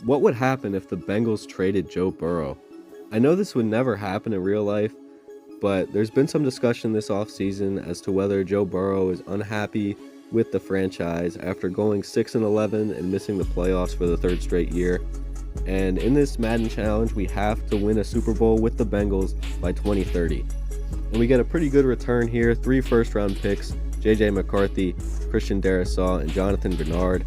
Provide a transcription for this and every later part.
What would happen if the Bengals traded Joe Burrow? I know this would never happen in real life, but there's been some discussion this offseason as to whether Joe Burrow is unhappy with the franchise after going 6-11 and missing the playoffs for the third straight year. And in this Madden challenge, we have to win a Super Bowl with the Bengals by 2030. And we get a pretty good return here, 3 first-round picks, J.J. McCarthy, Christian Darrisaw, and Jonathan Grenard.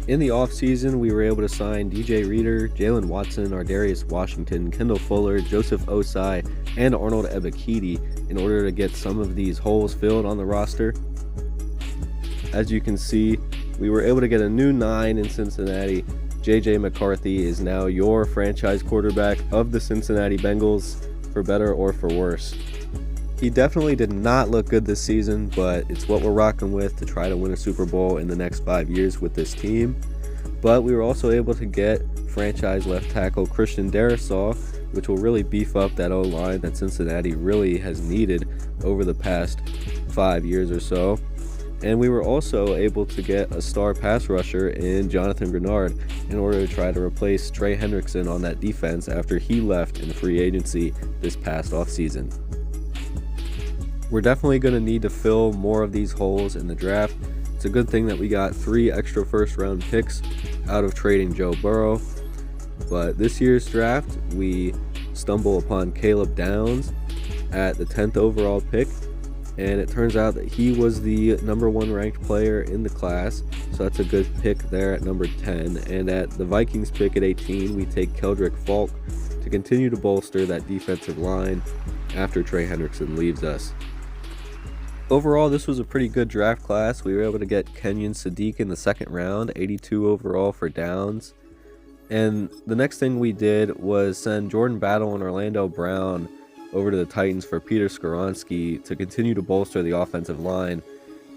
In the offseason, we were able to sign DJ Reader, Jalen Watson, Ardarius Washington, Kendall Fuller, Joseph Osai, and Arnold Ebiketie in order to get some of these holes filled on the roster. As you can see, we were able to get a new 9 in Cincinnati. J.J. McCarthy is now your franchise quarterback of the Cincinnati Bengals, for better or for worse. He definitely did not look good this season, but it's what we're rocking with to try to win a Super Bowl in the next 5 years with this team. But we were also able to get franchise left tackle Christian Darrisaw, which will really beef up that O-line that Cincinnati really has needed over the past 5 years or so. And we were also able to get a star pass rusher in Jonathan Grenard in order to try to replace Trey Hendrickson on that defense after he left in free agency this past offseason. We're definitely going to need to fill more of these holes in the draft. It's a good thing that we got 3 extra first-round picks out of trading Joe Burrow. But this year's draft, we stumble upon Caleb Downs at the 10th overall pick. And it turns out that he was the number 1 ranked player in the class. So that's a good pick there at number 10. And at the Vikings pick at 18, we take Keldrick Falk to continue to bolster that defensive line after Trey Hendrickson leaves us. Overall, this was a pretty good draft class. We were able to get Kenyon Sadiq in the 2nd round, 82 overall for Downs. And the next thing we did was send Jordan Battle and Orlando Brown over to the Titans for Peter Skoronski to continue to bolster the offensive line.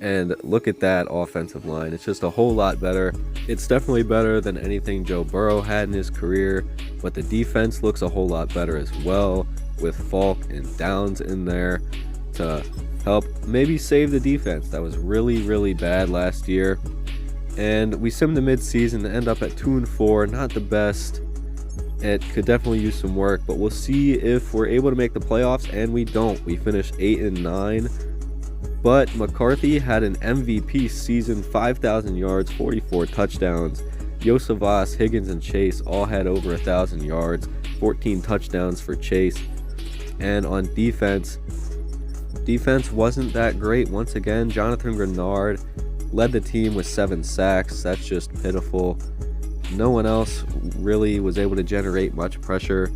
And look at that offensive line. It's just a whole lot better. It's definitely better than anything Joe Burrow had in his career, but the defense looks a whole lot better as well, with Falk and Downs in there to help maybe save the defense that was really bad last year. And we simmed the mid-season to end up at 2-4, not the best. It could definitely use some work, but we'll see if we're able to make the playoffs, and we don't. We finished 8-9, but McCarthy had an MVP season, 5,000 yards, 44 touchdowns. Yosavas, Higgins, and Chase all had over 1,000 yards, 14 touchdowns for Chase. And on defense wasn't that great. Once again, Jonathan Grenard led the team with 7 sacks. That's just pitiful. No one else really was able to generate much pressure.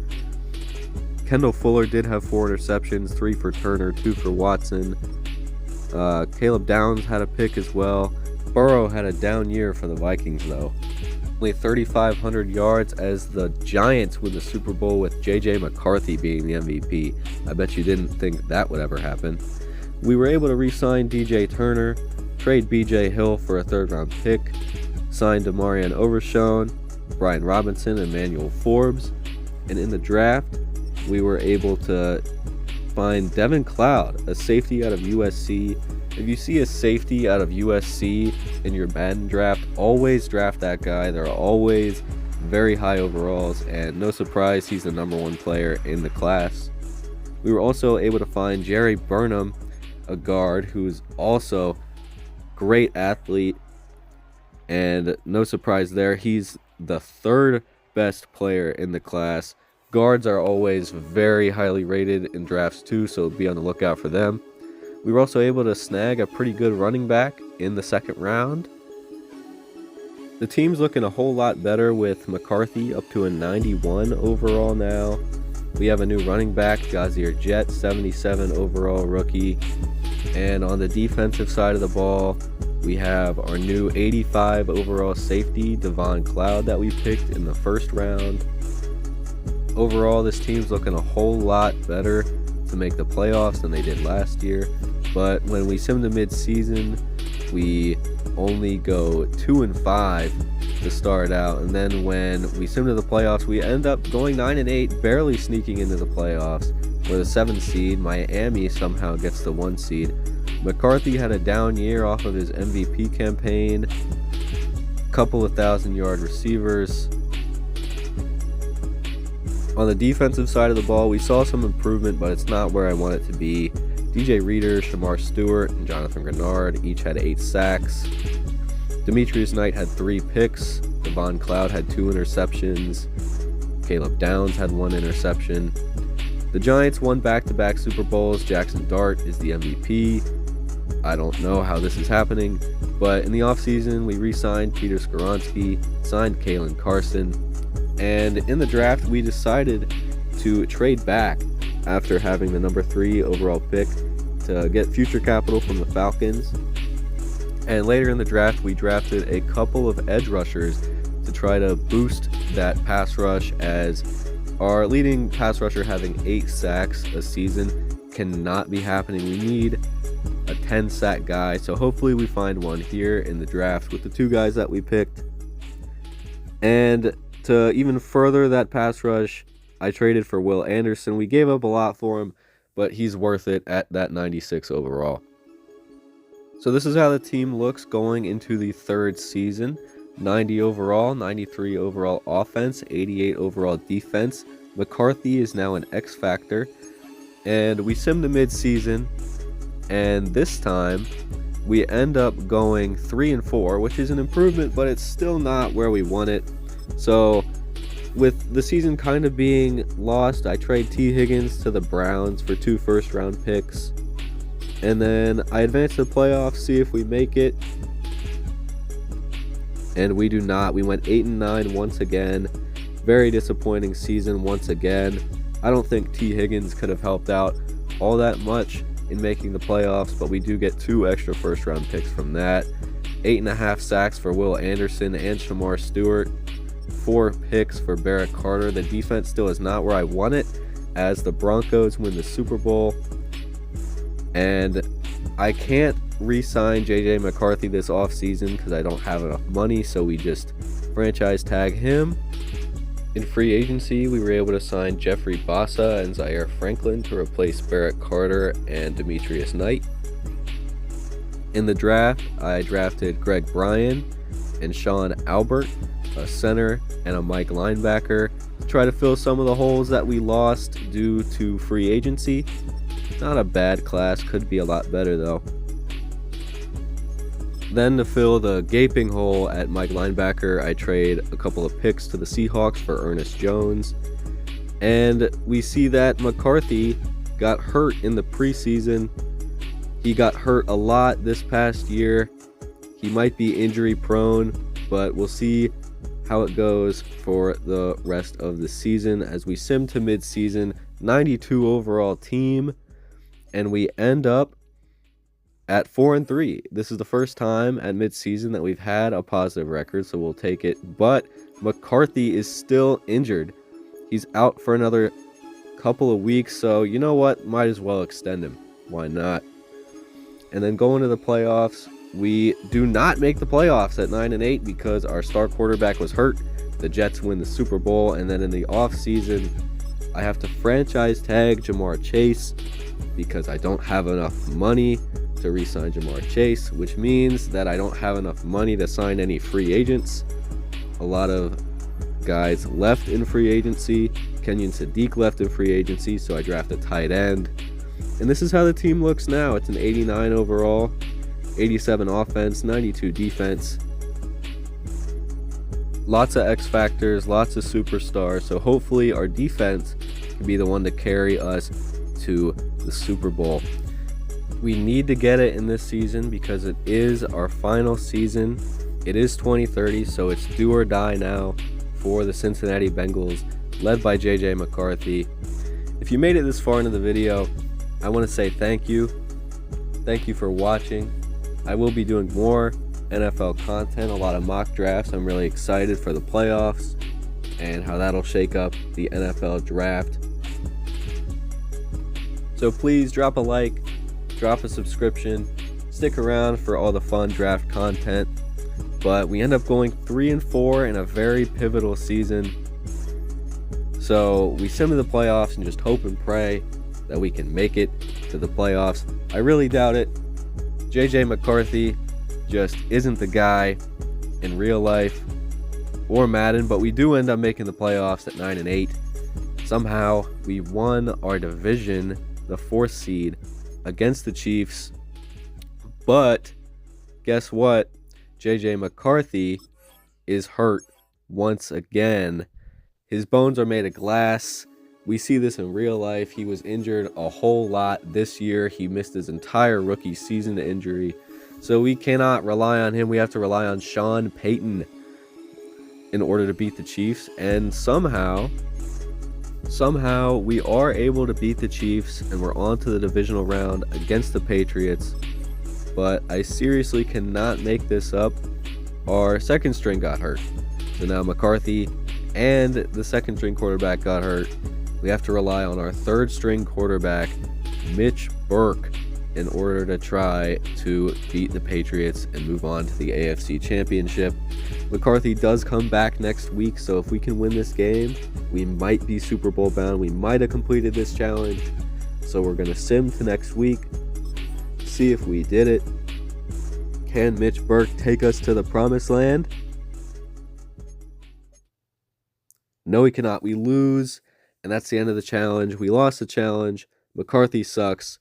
Kendall Fuller did have 4 interceptions, 3 for Turner, 2 for Watson. Caleb Downs had a pick as well. Burrow had a down year for the Vikings though. Only 3,500 yards as the Giants win the Super Bowl with J.J. McCarthy being the MVP. I bet you didn't think that would ever happen. We were able to re-sign DJ Turner, trade B.J. Hill for a 3rd-round pick, signed Demarion Overshown, Brian Robinson, and Emmanuel Forbes. And in the draft, we were able to find Devin Cloud, a safety out of USC. If you see a safety out of USC in your Madden draft, always draft that guy. They're always very high overalls, and no surprise, he's the number 1 player in the class. We were also able to find Jerry Burnham, a guard who's also great athlete, and no surprise there, he's the 3rd best player in the class. Guards are always very highly rated in drafts too, so be on the lookout for them. We were also able to snag a pretty good running back in the 2nd round. The team's looking a whole lot better with McCarthy up to a 91 overall now. We have a new running back, Jazir Jett, 77 overall rookie. And on the defensive side of the ball, we have our new 85 overall safety, Devon Cloud, that we picked in the 1st round. Overall, this team's looking a whole lot better to make the playoffs than they did last year. But when we sim the mid-season, we only go 2-5 to start out, and then when we sim to the playoffs, we end up going 9-8, barely sneaking into the playoffs. We're the 7th seed. Miami somehow gets the 1 seed. McCarthy had a down year off of his MVP campaign. Couple of 1,000-yard receivers. On the defensive side of the ball, we saw some improvement, but it's not where I want it to be. DJ Reader, Shamar Stewart, and Jonathan Grenard each had 8 sacks. Demetrius Knight had 3 picks. Devon Cloud had 2 interceptions. Caleb Downs had 1 interception. The Giants won back-to-back Super Bowls. Jackson Dart is the MVP. I don't know how this is happening, but in the offseason, we re-signed Peter Skoronski, signed Kalen Carson, and in the draft, we decided to trade back after having the number 3 overall pick to get future capital from the Falcons. And later in the draft, we drafted a couple of edge rushers to try to boost that pass rush, as our leading pass rusher having 8 sacks a season cannot be happening. We need a 10-sack guy, so hopefully we find one here in the draft with the 2 guys that we picked. And to even further that pass rush, I traded for Will Anderson. We gave up a lot for him, but he's worth it at that 96 overall. So this is how the team looks going into the 3rd season. 90 overall, 93 overall offense, 88 overall defense. McCarthy is now an X factor. And we simmed the mid-season, and this time we end up going 3-4, which is an improvement, but it's still not where we want it. So with the season kind of being lost, I trade T. Higgins to the Browns for 2 first-round picks. And then I advance to the playoffs, see if we make it. And we do not. We went 8-9 once again. Very disappointing season once again. I don't think T. Higgins could have helped out all that much in making the playoffs, but we do get 2 extra first-round picks from that. 8.5 sacks for Will Anderson and Shamar Stewart. 4 picks for Barrett Carter. The defense still is not where I want it, as the Broncos win the Super Bowl. And I can't re-sign J.J. McCarthy this offseason because I don't have enough money, so we just franchise tag him. In free agency, we were able to sign Jeffrey Bassa and Zaire Franklin to replace Barrett Carter and Demetrius Knight. In the draft, I drafted Greg Bryan and Sean Albert, a center and a Mike linebacker, to try to fill some of the holes that we lost due to free agency. Not a bad class, could be a lot better though. Then to fill the gaping hole at Mike linebacker, I trade a couple of picks to the Seahawks for Ernest Jones. And we see that McCarthy got hurt in the preseason. He got hurt a lot this past year. He might be injury prone, but we'll see how it goes for the rest of the season as we sim to mid-season. 92 overall team, and we end up at 4-3. This is the first time at mid-season that we've had a positive record, so we'll take it. But McCarthy is still injured. He's out for another couple of weeks, so you know what? Might as well extend him. Why not? And then going to the playoffs, we do not make the playoffs at 9-8 because our star quarterback was hurt. The Jets win the Super Bowl, and then in the offseason, I have to franchise tag Jamar Chase because I don't have enough money to re-sign Jamar Chase, which means that I don't have enough money to sign any free agents. A lot of guys left in free agency. Kenyon Sadiq left in free agency, so I draft a tight end. And this is how the team looks now. It's an 89 overall, 87 offense, 92 defense. Lots of X factors, lots of superstars. So hopefully our defense can be the one to carry us to the Super Bowl. We need to get it in this season because it is our final season. It is 2030, so it's do or die now for the Cincinnati Bengals, led by J.J. McCarthy. If you made it this far into the video, I want to say thank you. Thank you for watching. I will be doing more NFL content, a lot of mock drafts. I'm really excited for the playoffs and how that'll shake up the NFL draft. So please drop a like, drop a subscription, stick around for all the fun draft content. But we end up going 3-4 in a very pivotal season. So we sim to the playoffs and just hope and pray that we can make it to the playoffs. I really doubt it. J.J. McCarthy just isn't the guy in real life or Madden, but we do end up making the playoffs at 9-8. Somehow, we won our division, the 4th seed, against the Chiefs. But guess what? J.J. McCarthy is hurt once again. His bones are made of glass. We see this in real life. He was injured a whole lot this year. He missed his entire rookie season to injury. So we cannot rely on him. We have to rely on Sean Payton in order to beat the Chiefs. And somehow we are able to beat the Chiefs, and we're on to the divisional round against the Patriots. But I seriously cannot make this up. Our second string got hurt. So now McCarthy and the second string quarterback got hurt. We have to rely on our third string quarterback, Mitch Burke, in order to try to beat the Patriots and move on to the AFC Championship. McCarthy does come back next week, so if we can win this game, we might be Super Bowl bound. We might have completed this challenge. So we're going to sim to next week, see if we did it. Can Mitch Burke take us to the promised land? No, he cannot. We lose, and that's the end of the challenge. We lost the challenge. McCarthy sucks.